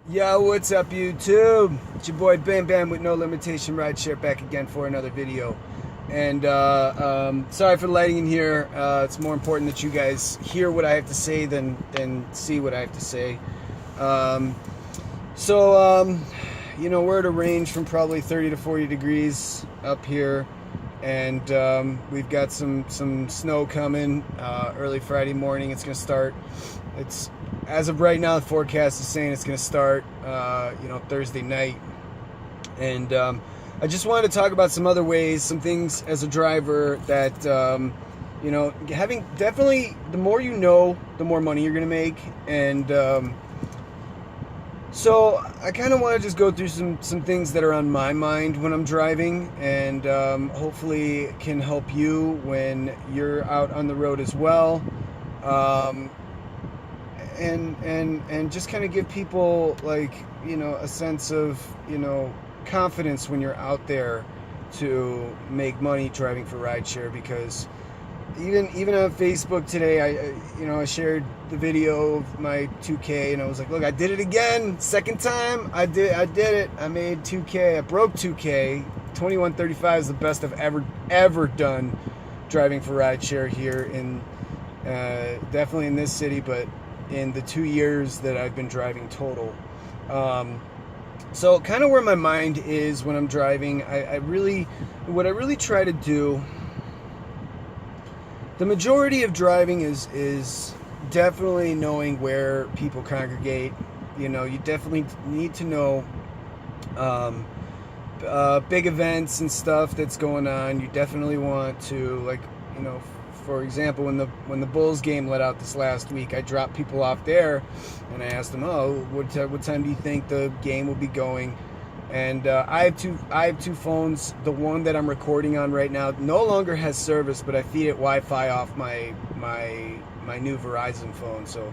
Yo, what's up, YouTube? It's your boy Bam Bam with No Limitation Rideshare back again for another video. And sorry for the lighting in here. It's more important that you guys hear what I have to say than see what I have to say. Um, we're at a range from probably 30 to 40 degrees up here. And we've got some snow coming early Friday morning. It's going to start. It's as of right now, the forecast is saying it's going to start, Thursday night. And I just wanted to talk about some other ways, some things as a driver that, having definitely the more you know, the more money you're going to make. And so I kind of want to just go through some things that are on my mind when I'm driving, and hopefully it can help you when you're out on the road as well. And just kind of give people a sense of confidence when you're out there to make money driving for rideshare. Because even on Facebook today, I shared the video of my 2K, and I was like, look, I did it again, second time. I did it. I made 2K. I broke 2K. 21:35 is the best I've ever done driving for rideshare here in definitely in this city, but in the 2 years that I've been driving total. So kind of where my mind is when I'm driving, what I really try to do, the majority of driving is definitely knowing where people congregate. You definitely need to know big events and stuff that's going on. You definitely want to, for example, when the Bulls game let out this last week, I dropped people off there, and I asked them, what time do you think the game will be going? And I have two phones. The one that I'm recording on right now no longer has service, but I feed it Wi-Fi off my new Verizon phone. So,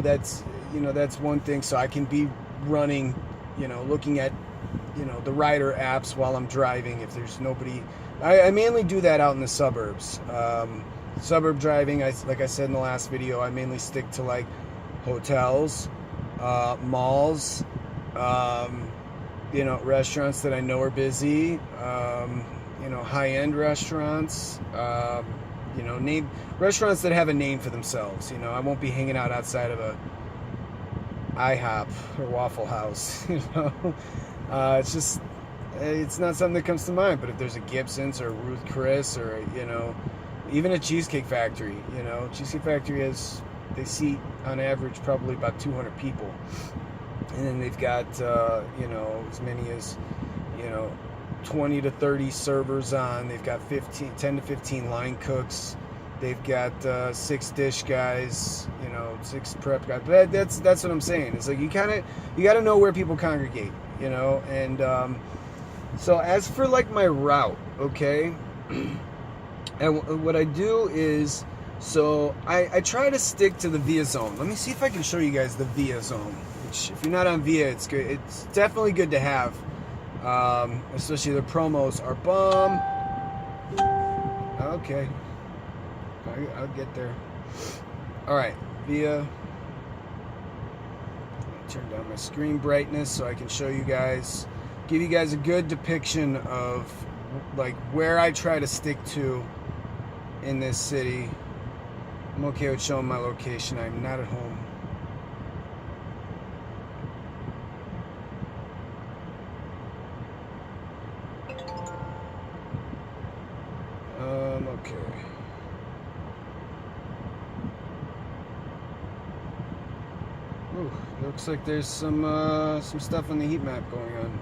that's one thing. So I can be running, looking at, the rider apps while I'm driving if there's nobody. I mainly do that out in the suburbs. Suburb driving, like I said in the last video, I mainly stick to hotels, malls, restaurants that I know are busy, high-end restaurants, name restaurants that have a name for themselves. I won't be hanging out outside of a IHOP or Waffle House. It's not something that comes to mind. But if there's a Gibson's or a Ruth Chris or even a Cheesecake Factory, Cheesecake Factory they seat on average probably about 200 people, and then they've got as many as 20 to 30 servers on. They've got 10 to 15 line cooks. They've got 6 dish guys, 6 prep guys. But that's what I'm saying. It's like you got to know where people congregate, and so as for my route, okay, and what I do is, so I try to stick to the Via Zone. Let me see if I can show you guys the Via Zone, which if you're not on Via, it's good. It's definitely good to have, especially the promos are bomb. Okay, I'll get there. All right, Via. Turn down my screen brightness so I can show you guys, give you guys a good depiction of where I try to stick to in this city. I'm okay with showing my location. I'm not at home. Okay. Ooh, looks like there's some stuff on the heat map going on.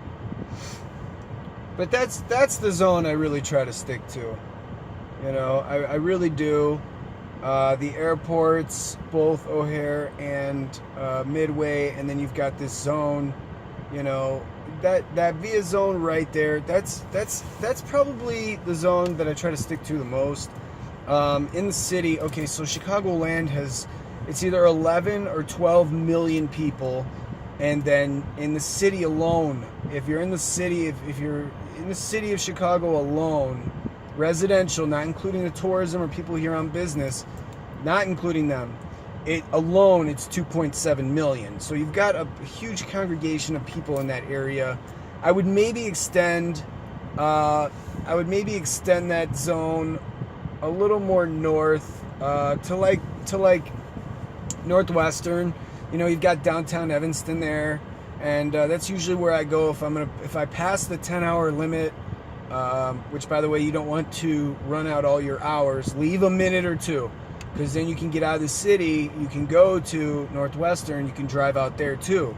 But that's the zone I really try to stick to. I really do. The airports, both O'Hare and Midway, and then you've got this zone. That Via Zone right there. That's probably the zone that I try to stick to the most. In the city, okay, so Chicagoland it's either 11 or 12 million people, and then in the city alone, if you're in the city of Chicago alone, residential, not including the tourism or people here on business, not including them, it alone, it's 2.7 million. So you've got a huge congregation of people in that area. I would maybe extend that zone a little more north, to like Northwestern. You know, you've got downtown Evanston there, and that's usually where I go if I pass the 10-hour limit, which, by the way, you don't want to run out all your hours. Leave a minute or two, because then you can get out of the city. You can go to Northwestern. You can drive out there too,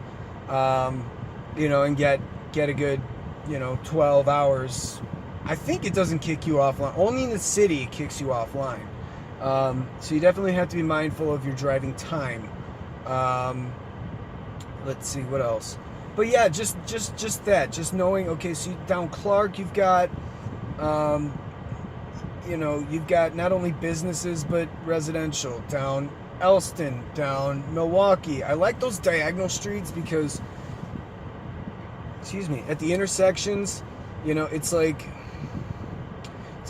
you know, and get a good, you know, 12 hours. I think it doesn't kick you offline. Only in the city it kicks you offline. So you definitely have to be mindful of your driving time. Let's see what else. But yeah, just that. Just knowing. Okay, so down Clark, you've got, you know, you've got not only businesses but residential. Down Elston, down Milwaukee. I like those diagonal streets because, excuse me, at the intersections, you know, it's like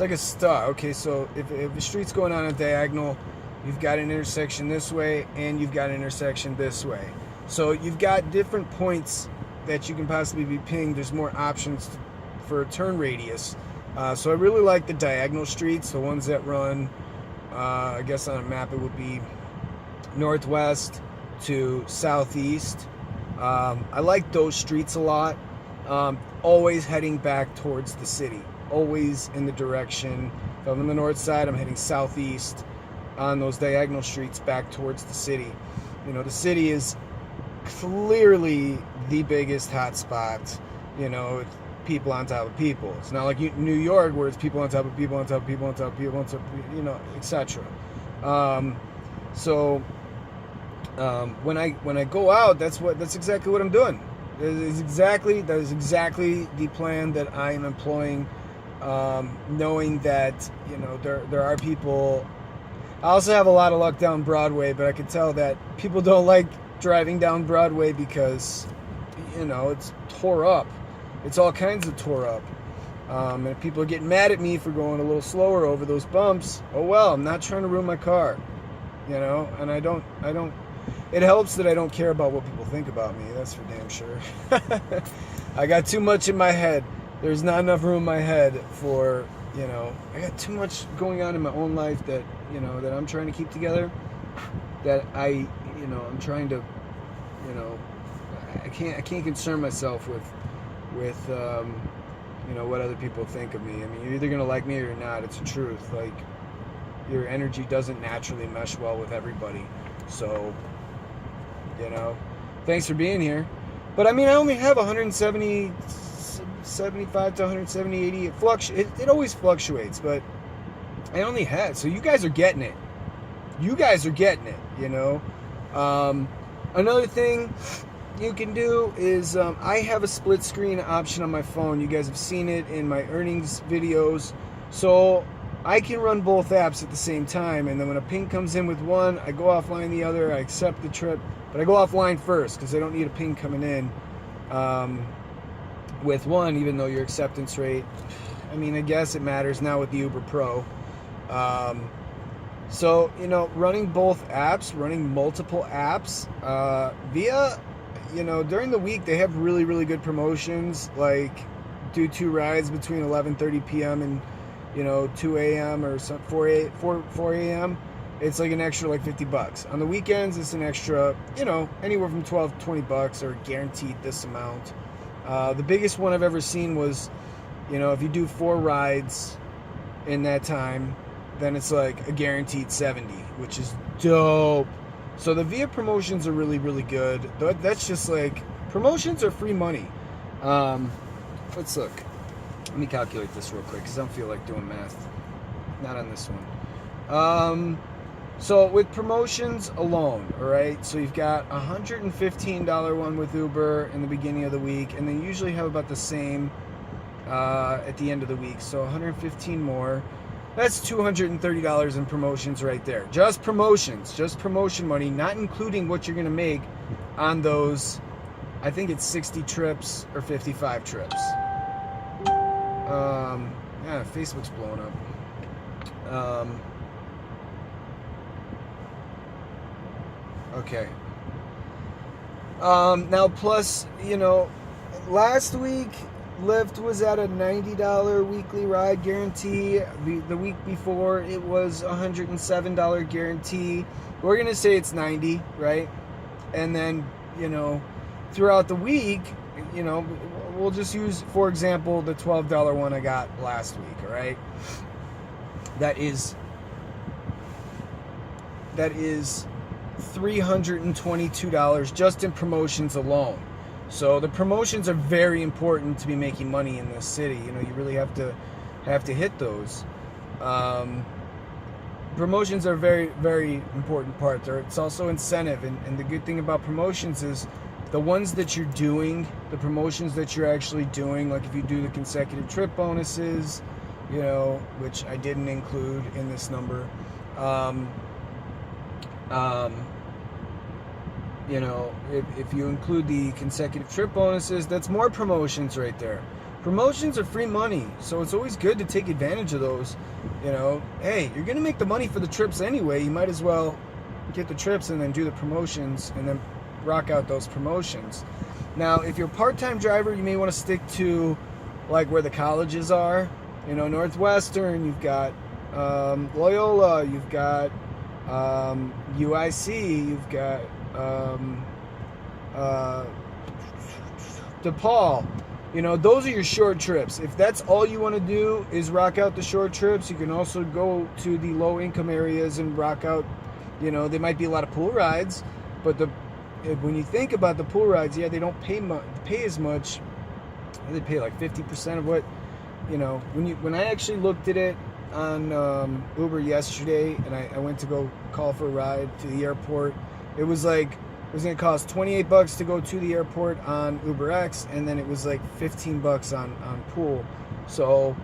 a star. Okay, so if the street's going on a diagonal, you've got an intersection this way and you've got an intersection this way. So you've got different points that you can possibly be pinged. There's more options for a turn radius. So I really like the diagonal streets, the ones that run, I guess on a map it would be northwest to southeast. I like those streets a lot. Always heading back towards the city. Always in the direction. If I'm on the north side, I'm heading southeast on those diagonal streets back towards the city. You know, the city is clearly the biggest hotspot. You know, it's people on top of people. It's not like New York where it's people on top of people on top of people on top of people on top of, you know, etc. When I go out, that's exactly what I'm doing. That is exactly the plan that I am employing. Knowing that, you know, there are people. I also have a lot of luck down Broadway, but I can tell that people don't like driving down Broadway because, you know, it's tore up. It's all kinds of tore up. And if people are getting mad at me for going a little slower over those bumps, oh well, I'm not trying to ruin my car, you know, and I don't, it helps that I don't care about what people think about me. That's for damn sure. I got too much in my head. There's not enough room in my head for, you know, I got too much going on in my own life that, you know, that I'm trying to keep together, that I'm trying to, you know, I can't concern myself with you know, what other people think of me. I mean, you're either gonna like me or you're not. It's the truth. Like, your energy doesn't naturally mesh well with everybody. So, you know, thanks for being here. But I mean, I only have 75 to 170, 80. It always fluctuates, but I only had. So you guys are getting it. You guys are getting it, you know. Another thing you can do is I have a split screen option on my phone. You guys have seen it in my earnings videos. So I can run both apps at the same time, and then when a ping comes in with one, I go offline the other. I accept the trip, but I go offline first because I don't need a ping coming in with one, even though your acceptance rate, I mean, I guess it matters now with the Uber Pro. So, you know, running both apps, running multiple apps via, you know, during the week they have really, really good promotions, like do 2 rides between 11:30 p.m. and, you know, 2 a.m. or 4 a.m. It's like an extra like $50. On the weekends, it's an extra, you know, anywhere from $12 to $20 or guaranteed this amount. The biggest one I've ever seen was, you know, if you do 4 rides in that time, then it's like a guaranteed 70, which is dope. So the VIA promotions are really, really good. That's just like, promotions are free money. Let's look. Let me calculate this real quick because I don't feel like doing math. Not on this one. So with promotions alone, all right, so you've got a $115 one with Uber in the beginning of the week, and they usually have about the same at the end of the week. So 115 more. That's $230 in promotions right there. Just promotions, just promotion money, not including what you're going to make on those, I think it's 60 trips or 55 trips. Yeah, Facebook's blowing up. Okay. Now, plus, last week, Lyft was at a $90 weekly ride guarantee. The week before, it was $107 guarantee. We're going to say it's 90, right? And then, throughout the week, we'll just use, for example, the $12 one I got last week, all right? That is $322 just in promotions alone. So the promotions are very important to be making money in this city. You really have to hit those. Promotions are a very, very important part. It's also incentive, and the good thing about promotions is the ones that you're doing, the promotions that you're actually doing, like if you do the consecutive trip bonuses, which I didn't include in this number. If you include the consecutive trip bonuses, that's more promotions right there. Promotions are free money, so it's always good to take advantage of those. Hey, you're going to make the money for the trips anyway. You might as well get the trips and then do the promotions and then rock out those promotions. Now, if you're a part-time driver, you may want to stick to like where the colleges are. Northwestern, you've got Loyola, you've got UIC, you've got DePaul. Those are your short trips. If that's all you want to do is rock out the short trips, you can also go to the low income areas and rock out, there might be a lot of pool rides, but when you think about the pool rides, yeah, they don't pay as much. They pay like 50% of what, when I actually looked at it on Uber yesterday, and I went to go call for a ride to the airport, it was going to cost $28 to go to the airport on UberX, and then it was like $15 on pool. So,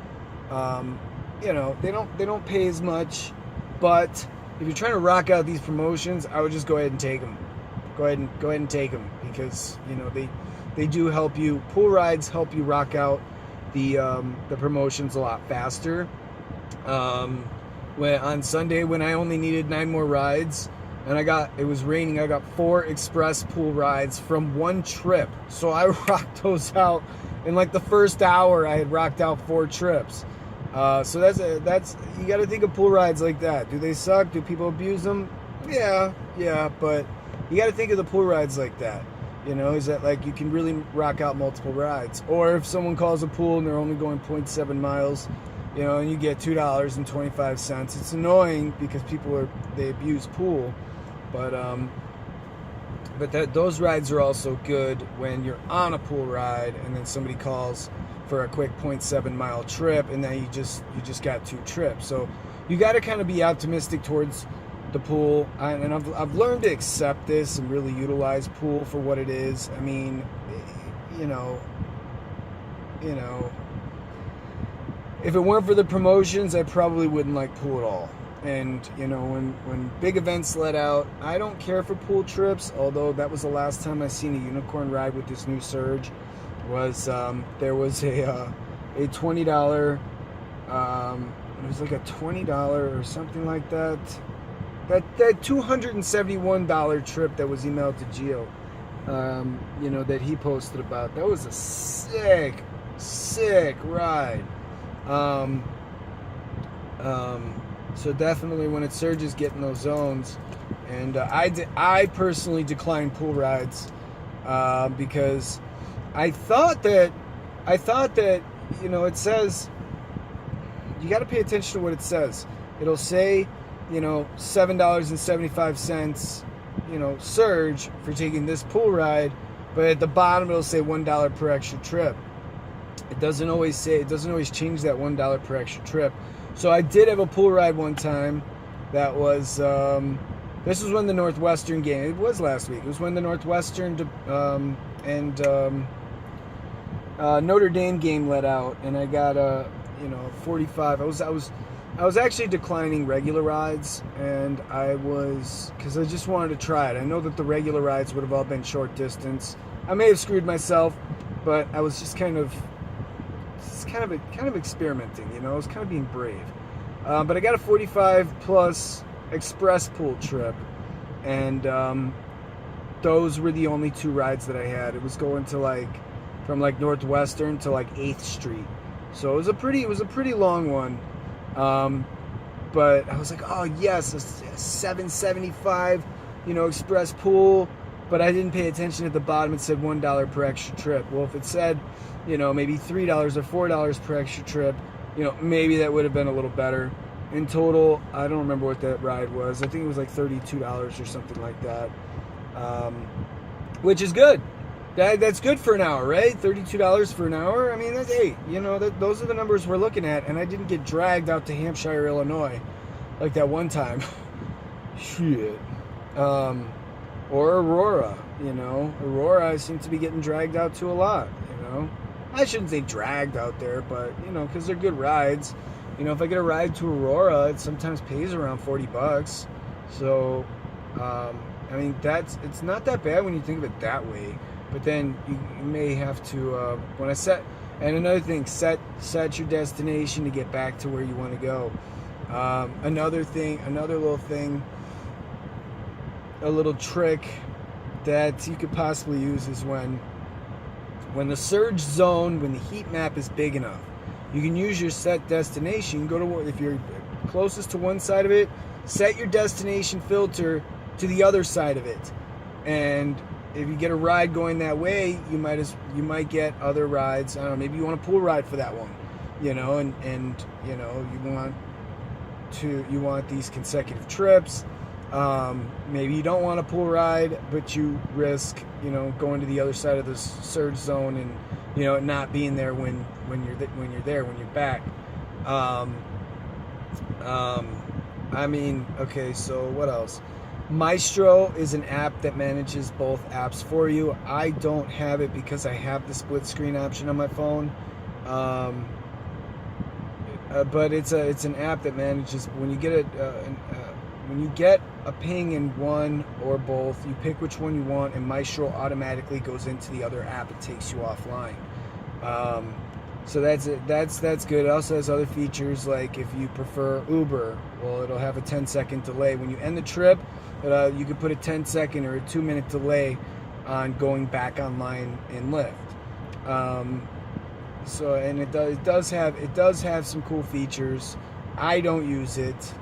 they don't pay as much, but if you're trying to rock out these promotions, I would just go ahead and take them. Go ahead and take them, because they do help you. Pool rides help you rock out the promotions a lot faster. On Sunday, when I only needed 9 more rides, and it was raining, I got 4 express pool rides from one trip. So I rocked those out in like the first hour. I had rocked out 4 trips. So that's you got to think of pool rides like that. Do they suck? Do people abuse them? Yeah, but you got to think of the pool rides like that. Is that like you can really rock out multiple rides? Or if someone calls a pool and they're only going 0.7 miles, and you get $2.25. It's annoying because they abuse pool, but those rides are also good when you're on a pool ride and then somebody calls for a quick 0.7 mile trip, and then you just got 2 trips. So you got to kind of be optimistic towards the pool, and I've learned to accept this and really utilize pool for what it is. I mean, if it weren't for the promotions, I probably wouldn't like pool at all. And when big events let out, I don't care for pool trips. Although that was the last time I seen a unicorn ride with this new surge. There was a $20. It was like a $20 or something like that. That $271 trip that was emailed to Gio, that he posted about. That was a sick ride. So definitely when it surges, get in those zones. And I personally decline pool rides because I thought that it says you got to pay attention to what it says. It'll say $7.75 surge for taking this pool ride, but at the bottom it'll say $1 per extra trip. It doesn't always change that $1 per extra trip. So I did have a pool ride one time that was this was when the Northwestern game, it was last week, it was when the Northwestern and Notre Dame game let out, and I got a 45. I was actually declining regular rides, and because I just wanted to try it. I know that the regular rides would have all been short distance. I may have screwed myself, but I was just kind of experimenting, I was kind of being brave. But I got a 45 plus express pool trip, and those were the only 2 rides that I had. It was going to from Northwestern to 8th Street, so it was a pretty long one. But I was like, oh yes, a $7.75, express pool. But I didn't pay attention at the bottom. It said $1 per extra trip. Well, if it said, maybe $3 or $4 per extra trip, maybe that would have been a little better. In total, I don't remember what that ride was. I think it was like $32 or something like that, which is good. That's good for an hour, right? $32 for an hour. I mean, that's those are the numbers we're looking at. And I didn't get dragged out to Hampshire, Illinois, like that one time. Shit. Or Aurora, Aurora I seem to be getting dragged out to a lot, I shouldn't say dragged out there, but, because they're good rides. If I get a ride to Aurora, it sometimes pays around $40. So, I mean, it's not that bad when you think of it that way. But then you may have to, and another thing, set your destination to get back to where you want to go. Another little thing, a little trick that you could possibly use is when the surge zone, when the heat map is big enough, you can use your set destination. If you're closest to one side of it, set your destination filter to the other side of it. And if you get a ride going that way, you might get other rides. I don't know, maybe you want a pool ride for that one, and you want these consecutive trips. Maybe you don't want a pool ride, but you risk, going to the other side of the surge zone and, not being there when you're back. I mean, okay, so what else? Maestro is an app that manages both apps for you. I don't have it because I have the split screen option on my phone. But it's an app that manages when you get a ping in one or both, you pick which one you want, and Maestro automatically goes into the other app and takes you offline. So that's it. That's good. It also has other features, like if you prefer Uber, well, it'll have a 10-second delay when you end the trip. You could put a 10-second or a 2-minute delay on going back online in Lyft. So, and it does have some cool features. I don't use it,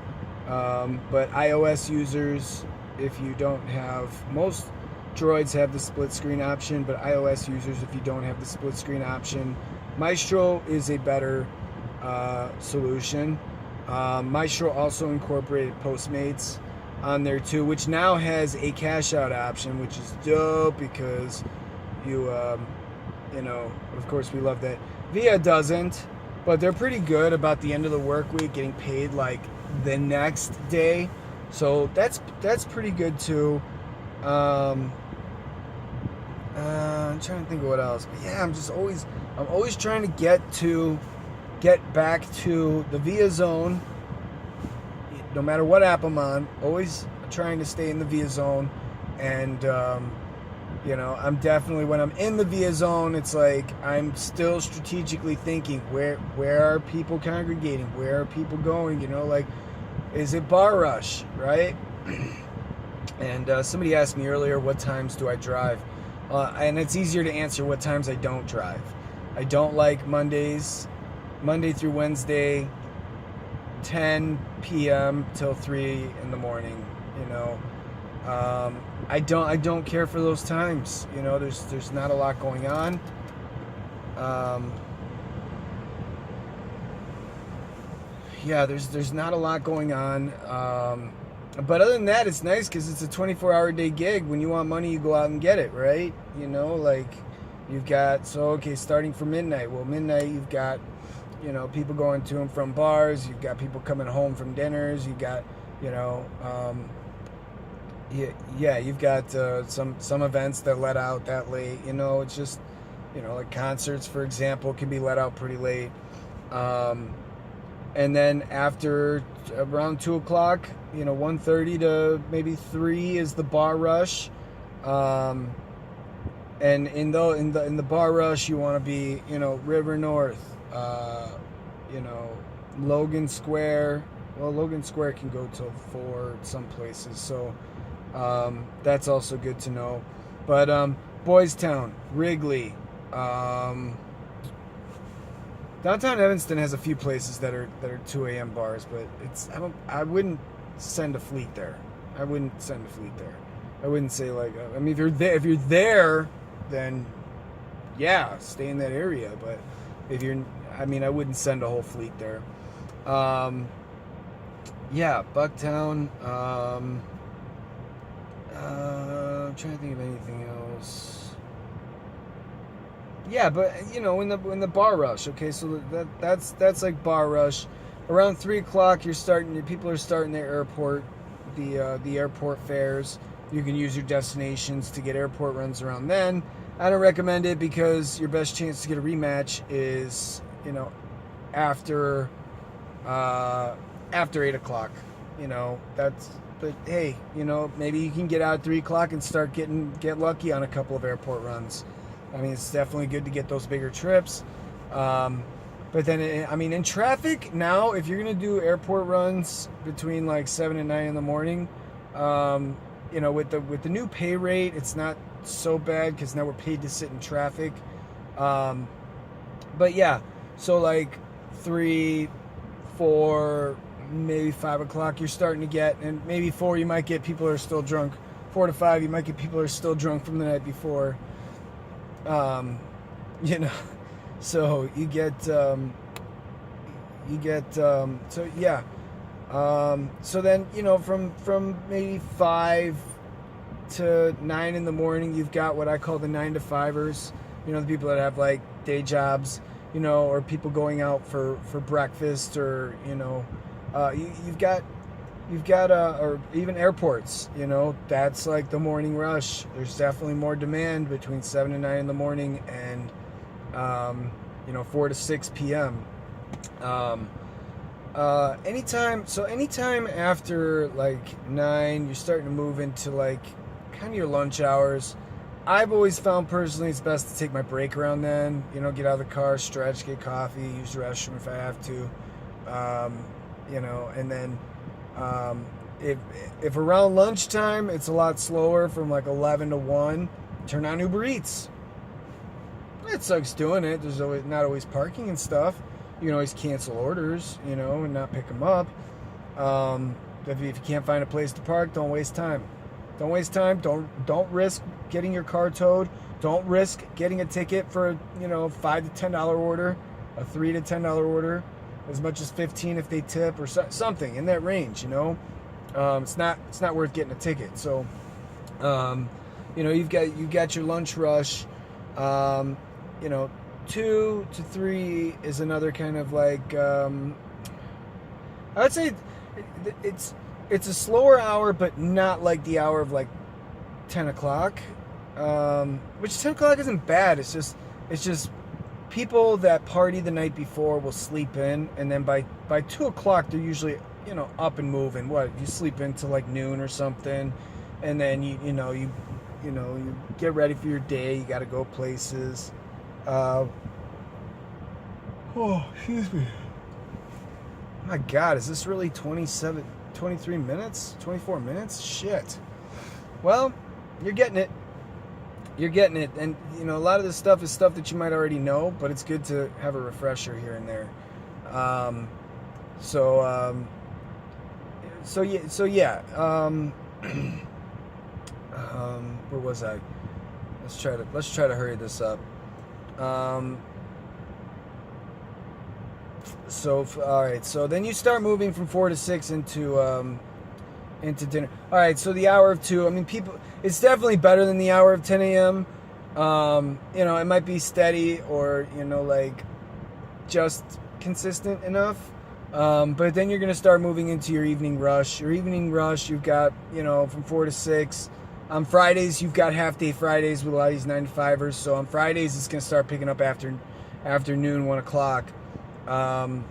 but iOS users, if you don't have, most Droids have the split screen option, but iOS users, if you don't have the split screen option, Maestro is a better solution. Maestro also incorporated Postmates on there too, which now has a cash out option, which is dope because of course we love that. Via doesn't, but they're pretty good about the end of the work week getting paid like the next day, so that's pretty good too. I'm trying to think of what else, but yeah, I'm always trying to get back to the Via Zone, no matter what app I'm on. Always trying to stay in the Via Zone, and I'm definitely, when I'm in the Via Zone, it's like I'm still strategically thinking, where are people congregating, where are people going, like, is it bar rush, right? And somebody asked me earlier, what times do I drive? And it's easier to answer what times I don't drive. I don't like Monday through Wednesday, 10 p.m. till 3 in the morning. I don't care for those times. There's not a lot going on. There's not a lot going on. But other than that, it's nice because it's a 24-hour day gig. When you want money, you go out and get it, right? Like you've got, starting from midnight. Well, midnight, you've got, people going to and from bars. You've got people coming home from dinners. You've got, you've got some events that let out that late. It's just, like concerts, for example, can be let out pretty late. And then after around 2 o'clock, 1:30 to maybe 3 is the bar rush. And in the bar rush, you want to be, River North, Logan Square. Well, Logan Square can go till 4 some places. So, That's also good to know. But Boys Town, Wrigley, downtown Evanston has a few places that are 2 a.m. bars, but I wouldn't send a fleet there. I wouldn't say like, I mean, if you're there, then yeah, stay in that area. But I wouldn't send a whole fleet there. Yeah, Bucktown. I'm trying to think of anything else. Yeah, but in the bar rush. Okay, so that's like bar rush. Around 3:00, people are starting their airport, the airport fairs. You can use your destinations to get airport runs around then. I don't recommend it because your best chance to get a rematch is after 8:00. But hey, maybe you can get out at 3:00 and start get lucky on a couple of airport runs. I mean, it's definitely good to get those bigger trips. But then, in traffic now, if you're gonna do airport runs between like 7 and 9 in the morning, with the new pay rate, it's not so bad because now we're paid to sit in traffic. But yeah, so like 3, 4, maybe 5 o'clock, you're starting to get, and maybe 4, you might get people who are still drunk. 4 to 5, you might get people who are still drunk from the night before. So you get, so yeah. So then, from maybe 5 to 9 in the morning, you've got what I call the 9 to 5ers. The people that have like day jobs, or people going out for breakfast, or you've got or even airports. That's like the morning rush. There's definitely more demand between 7 and 9 in the morning, and 4 to 6 p.m. Anytime after like 9, you're starting to move into like kind of your lunch hours. I've always found personally it's best to take my break around then. Get out of the car, stretch, get coffee, use the restroom if I have to. And then if around lunchtime it's a lot slower, from like 11 to 1, turn on Uber Eats. It sucks doing it. There's not always parking and stuff. You can always cancel orders, and not pick them up. If you can't find a place to park, don't waste time. Don't risk getting your car towed. Don't risk getting a ticket for a $5 to $10 order, a $3 to $10 order, as much as $15 if they tip, or something in that range. It's not worth getting a ticket. So, you've got your lunch rush. 2 to 3 is another kind of like, I would say it's a slower hour, but not like the hour of like 10 o'clock, which 10 o'clock isn't bad. It's just people that party the night before will sleep in, and then by 2 o'clock they're usually up and moving. You sleep into like noon or something, and then you get ready for your day. You got to go places. Excuse me. My God, is this really 23 minutes? 24 minutes? Shit. Well, you're getting it. And, a lot of this stuff is stuff that you might already know, but it's good to have a refresher here and there. Where was I? Let's try to hurry this up. All right. So then you start moving from 4 to 6 into dinner. All right. So the hour of 2. It's definitely better than the hour of 10 a.m. It might be steady, or like just consistent enough. But then you're gonna start moving into your evening rush. You've got from 4 to 6. On Fridays, you've got half-day Fridays with a lot of these 9 to 5ers. So on Fridays, it's going to start picking up after noon, 1 o'clock. As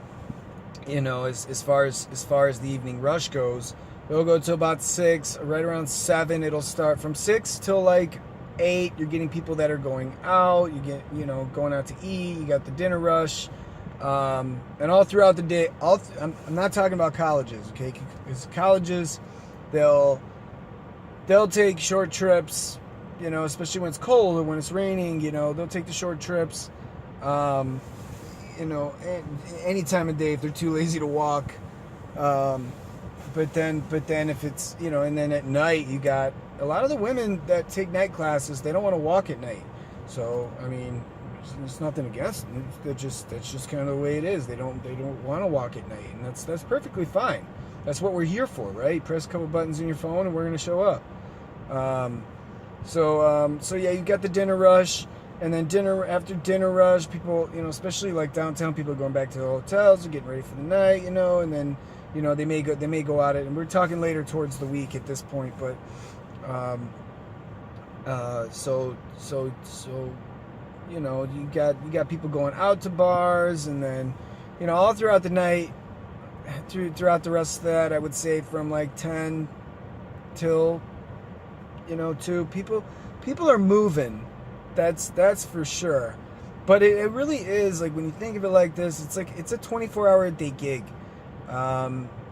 far as the evening rush goes, it'll go till about 6. Right around 7, it'll start from 6 till like 8. You're getting people that are going out. You get going out to eat. You got the dinner rush, and all throughout the day. I'm not talking about colleges, okay? Because colleges, they'll take short trips, you know, especially when it's cold or when it's raining, you know, they'll take the short trips, you know, any time of day if they're too lazy to walk. But then if it's, you know, and then at night you got a lot of the women that take night classes, they don't want to walk at night. So, I mean, there's nothing against them. That's just kind of the way it is. They don't want to walk at night, and that's perfectly fine. That's what we're here for, right? Press a couple buttons on your phone and we're going to show up. So yeah, you got the dinner rush, and then after dinner rush, people, you know, especially like downtown, people are going back to the hotels, they're getting ready for the night, you know, and then, you know, they may go out it, and we're talking later towards the week at this point, but so you know, you got people going out to bars, and then, you know, all throughout the night, throughout the rest of that, I would say from like 10 till, you know, 2, people are moving. That's for sure. But it really is, like, when you think of it like this, it's like it's a 24-hour a day gig.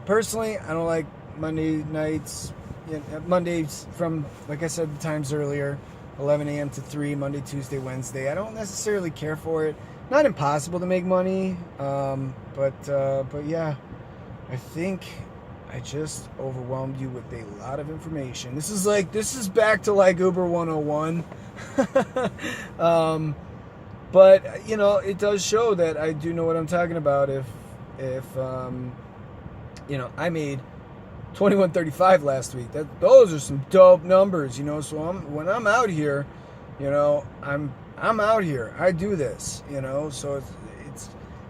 Personally, I don't like Monday nights. You know, Mondays from, like I said the times earlier, 11 a.m. to 3, Monday, Tuesday, Wednesday. I don't necessarily care for it. Not impossible to make money, but yeah, I think I just overwhelmed you with a lot of information. This is back to like Uber 101. But you know, it does show that I do know what I'm talking about. If you know, I made $21.35 last week. Those are some dope numbers, you know. So when I'm out here, you know, I'm out here. I do this, you know. So it's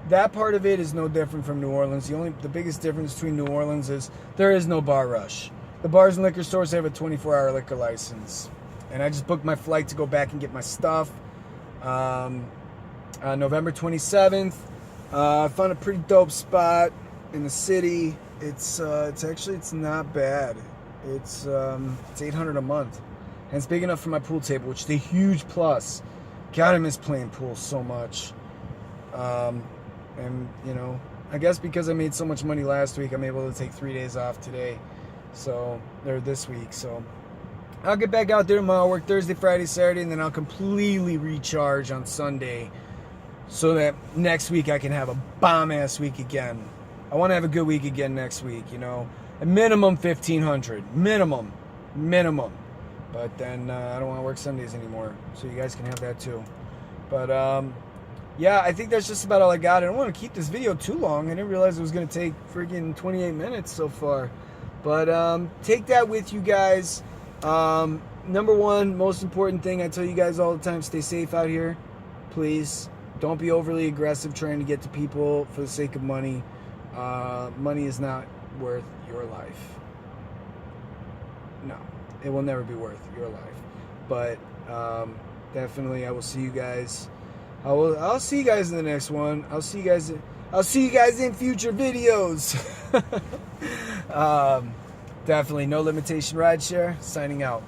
that part of it is no different from New Orleans. The biggest difference between New Orleans is there is no bar rush. The bars and liquor stores have a 24-hour liquor license, and I just booked my flight to go back and get my stuff. On November 27th, I found a pretty dope spot in the city. It's not bad. It's $800 a month, and it's big enough for my pool table, which is a huge plus. God, I miss playing pool so much. And you know, I guess because I made so much money last week, I'm able to take 3 days off today, or this week. So I'll get back out there tomorrow, work Thursday, Friday, Saturday, and then I'll completely recharge on Sunday, so that next week I can have a bomb-ass week again. I want to have a good week again next week, you know. A minimum 1,500. Minimum. But then I don't want to work Sundays anymore, so you guys can have that too. But yeah, I think that's just about all I got. I don't want to keep this video too long. I didn't realize it was going to take freaking 28 minutes so far. But take that with you guys. Number one, most important thing I tell you guys all the time, stay safe out here. Please. Don't be overly aggressive trying to get to people for the sake of money. Money is not worth your life. No, it will never be worth your life. But definitely, I will see you guys. I'll see you guys in the next one. I'll see you guys in future videos. Definitely, No Limitation Rideshare. Signing out.